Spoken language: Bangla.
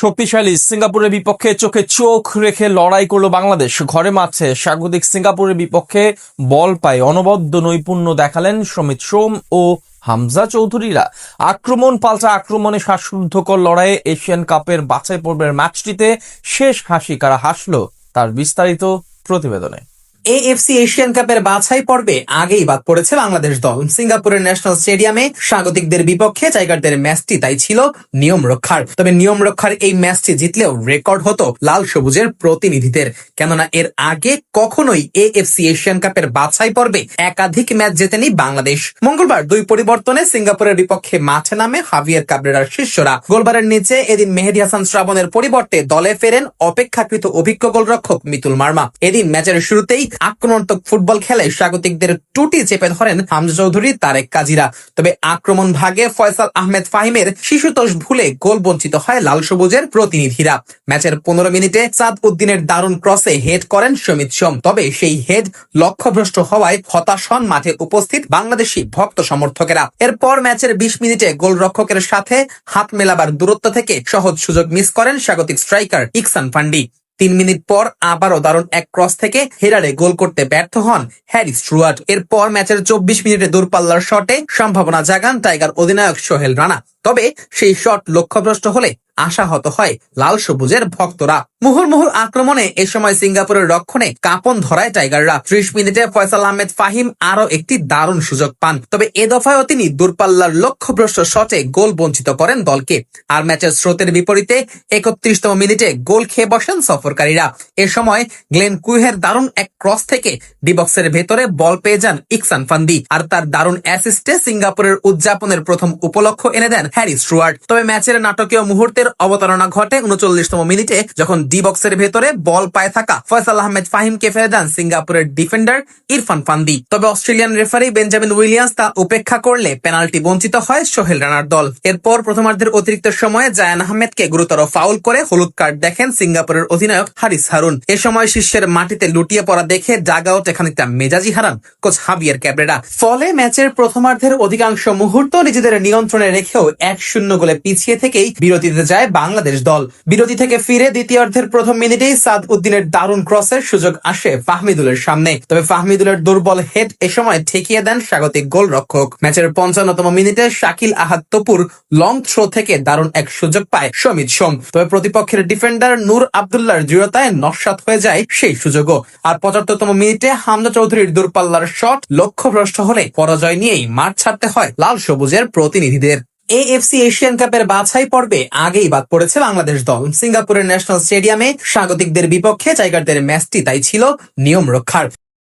শক্তিশালী সিঙ্গাপুরের বিপক্ষে চোখে চোখ রেখে লড়াই করলো বাংলাদেশ। ঘরে মাঠে স্বাগতিক সিঙ্গাপুরের বিপক্ষে বল পায় অনবদ্য নৈপুণ্য দেখালেন সমিত সোম ও হামজা চৌধুরীরা। আক্রমণ পাল্টা আক্রমণে শ্বাসরুদ্ধকর লড়াইয়ে এশিয়ান কাপের বাছাই পর্বের ম্যাচটিতে শেষ হাসি কারা হাসলো তার বিস্তারিত প্রতিবেদনে। এএফসি এশিয়ান কাপের বাছাই পর্বে আগেই বাদ পড়েছে বাংলাদেশ দল। সিঙ্গাপুরের ন্যাশনাল স্টেডিয়ামে স্বাগতিকদের বিপক্ষে টাইগারদের ম্যাচটি তাই ছিল নিয়ম রক্ষার। তবে নিয়ম রক্ষার এই ম্যাচটি জিতলেও রেকর্ড হতো লাল সবুজের প্রতিনিধিদের, কেননা এর আগে কখনোই এএফসি এশিয়ান কাপের বাছাই পর্বে একাধিক ম্যাচ জেতেনি বাংলাদেশ। মঙ্গলবার দুই পরিবর্তনে সিঙ্গাপুরের বিপক্ষে মাঠে নামে হাভিয়ার কাবরেরার শিষ্যরা। গোলবারের নিচে এদিন মেহেদী হাসান শ্রাবণের পরিবর্তে দলে ফেরেন অপেক্ষাকৃত অভিজ্ঞ গোলরক্ষক মিতুল মার্মা। এদিন ম্যাচের শুরুতেই আক্রমণাত্মক ফুটবল খেলে স্বাগতিকদের টুটি চেপে ধরেন হামজা চৌধুরী, তারেক কাজিরা। তবে আক্রমণ ভাগে ফয়সাল আহমেদ ফাহিমের শিশুতোষ ভুলে গোল বঞ্চিত হয় লাল সবুজের প্রতিনিধিরা। ম্যাচের 15 মিনিটে সাদ উদ্দিনের দারুণ ক্রসে হেড করেন সমিত সোম। তবে সেই হেড লক্ষ্যভ্রষ্ট হওয়ায় হতাশ হন মাঠে উপস্থিত বাংলাদেশি ভক্ত সমর্থকেরা। এরপর ম্যাচের 20 মিনিটে গোলরক্ষকের সাথে হাত মেলাবার দূরত্ব থেকে সহজ সুযোগ মিস করেন স্বাগতিক স্ট্রাইকার ইকসান ফান্ডি। 3 মিনিট পর আবারও দারুণ এক ক্রস থেকে হেডারে গোল করতে ব্যর্থ হন হ্যারি স্টুয়ার্ট। এরপর ম্যাচের 24 মিনিটে দূরপাল্লার শটে সম্ভাবনা জাগান টাইগার অধিনায়ক সোহেল রানা। তবে সেই শট লক্ষ্যভ্রষ্ট হলে আশাহত হয় লাল সবুজের ভক্তরা। মুহুর্মুহুর আক্রমণে এ সময় সিঙ্গাপুরের রক্ষণে কাঁপন ধরায় টাইগাররা। 30 মিনিটে ফয়সাল আহমেদ ফাহিম আরো একটি দারুণ সুযোগ পান। তবে এ দফায়ও তিনি দূরপাল্লার লক্ষ্যভ্রষ্ট শটে গোল বঞ্চিত করেন দলকে। আর ম্যাচের স্রোতের বিপরীতে 31তম মিনিটে গোল খেয়ে বসেন সফরকারীরা। এ সময় গ্লেন কুইহের দারুণ এক ক্রস থেকে ডি বক্সের ভেতরে বল পেয়ে যান ইকসান ফান্দি। আর তার দারুণ অ্যাসিস্টে সিঙ্গাপুরের উদযাপনের প্রথম উপলক্ষ এনে দেন হ্যারি স্টুয়ার্ট। তবে ম্যাচের নাটকীয় মুহূর্তের অবতারণা ঘটে 39তম মিনিটে, যখন ডি বক্সের ভেতরে বল পায় থাকা ফয়সাল আহমেদ ফাহিমকে ফেলে দেন সিঙ্গাপুরের ডিফেন্ডার ইরফান ফান্দি। তবে অস্ট্রেলিয়ান রেফারি বেঞ্জামিন উইলিয়ামস তা উপেক্ষা করলে পেনাল্টি বঞ্চিত হয় সোহেল রানার দল। এরপর প্রথমার্ধের অতিরিক্ত সময়ে জায়ান আহমেদকে গুরুতর ফাউল করে হলুদ কার্ড দেখেন সিঙ্গাপুরের অধিনায়ক হারিস হারুন। এ সময় শীর্ষের মাটিতে লুটিয়ে পড়া দেখে ডাগ আউটে খানিকটা মেজাজি হারান কোচ হাভিয়ার কাবরেরা। ফলে ম্যাচের প্রথমার্ধের অধিকাংশ মুহূর্ত নিজেদের নিয়ন্ত্রণে রেখেও 1-0 গোলে পিছিয়ে থেকেই বিরতিতে যায় বাংলাদেশ দল। বিরতি থেকে ফিরে দ্বিতীয়ার্ধের প্রথম মিনিটেই সাদ উদ্দিনের দারুণ ক্রসের সুযোগ আসে ফাহমিদুলের সামনে। তবে ফাহমিদুলের দুর্বল হেড এ সময় ঠেকিয়ে দেন স্বাগতিক গোলরক্ষক। ম্যাচের 55তম মিনিটে শাকিল আহাদ তপুর লং থ্রো থেকে দারুণ এক সুযোগ পায় সমিত সোম। তবে প্রতিপক্ষের ডিফেন্ডার নূর আব্দুল্লাহর দৃঢ়তায় নস্যাৎ হয়ে যায় সেই সুযোগও। আর 75তম মিনিটে হামজা চৌধুরীর দূরপাল্লার শট লক্ষ্যভ্রষ্ট হলে পরাজয় নিয়েই মাঠ ছাড়তে হয় লাল সবুজের প্রতিনিধিদের। এএফসি এশিয়ান কাপের বাছাই পর্বে আগেই বাদ পড়েছে বাংলাদেশ দল। সিঙ্গাপুরের ন্যাশনাল স্টেডিয়ামে স্বাগতিকদের বিপক্ষে টাইগারদের ম্যাচটি তাই ছিল নিয়ম রক্ষার।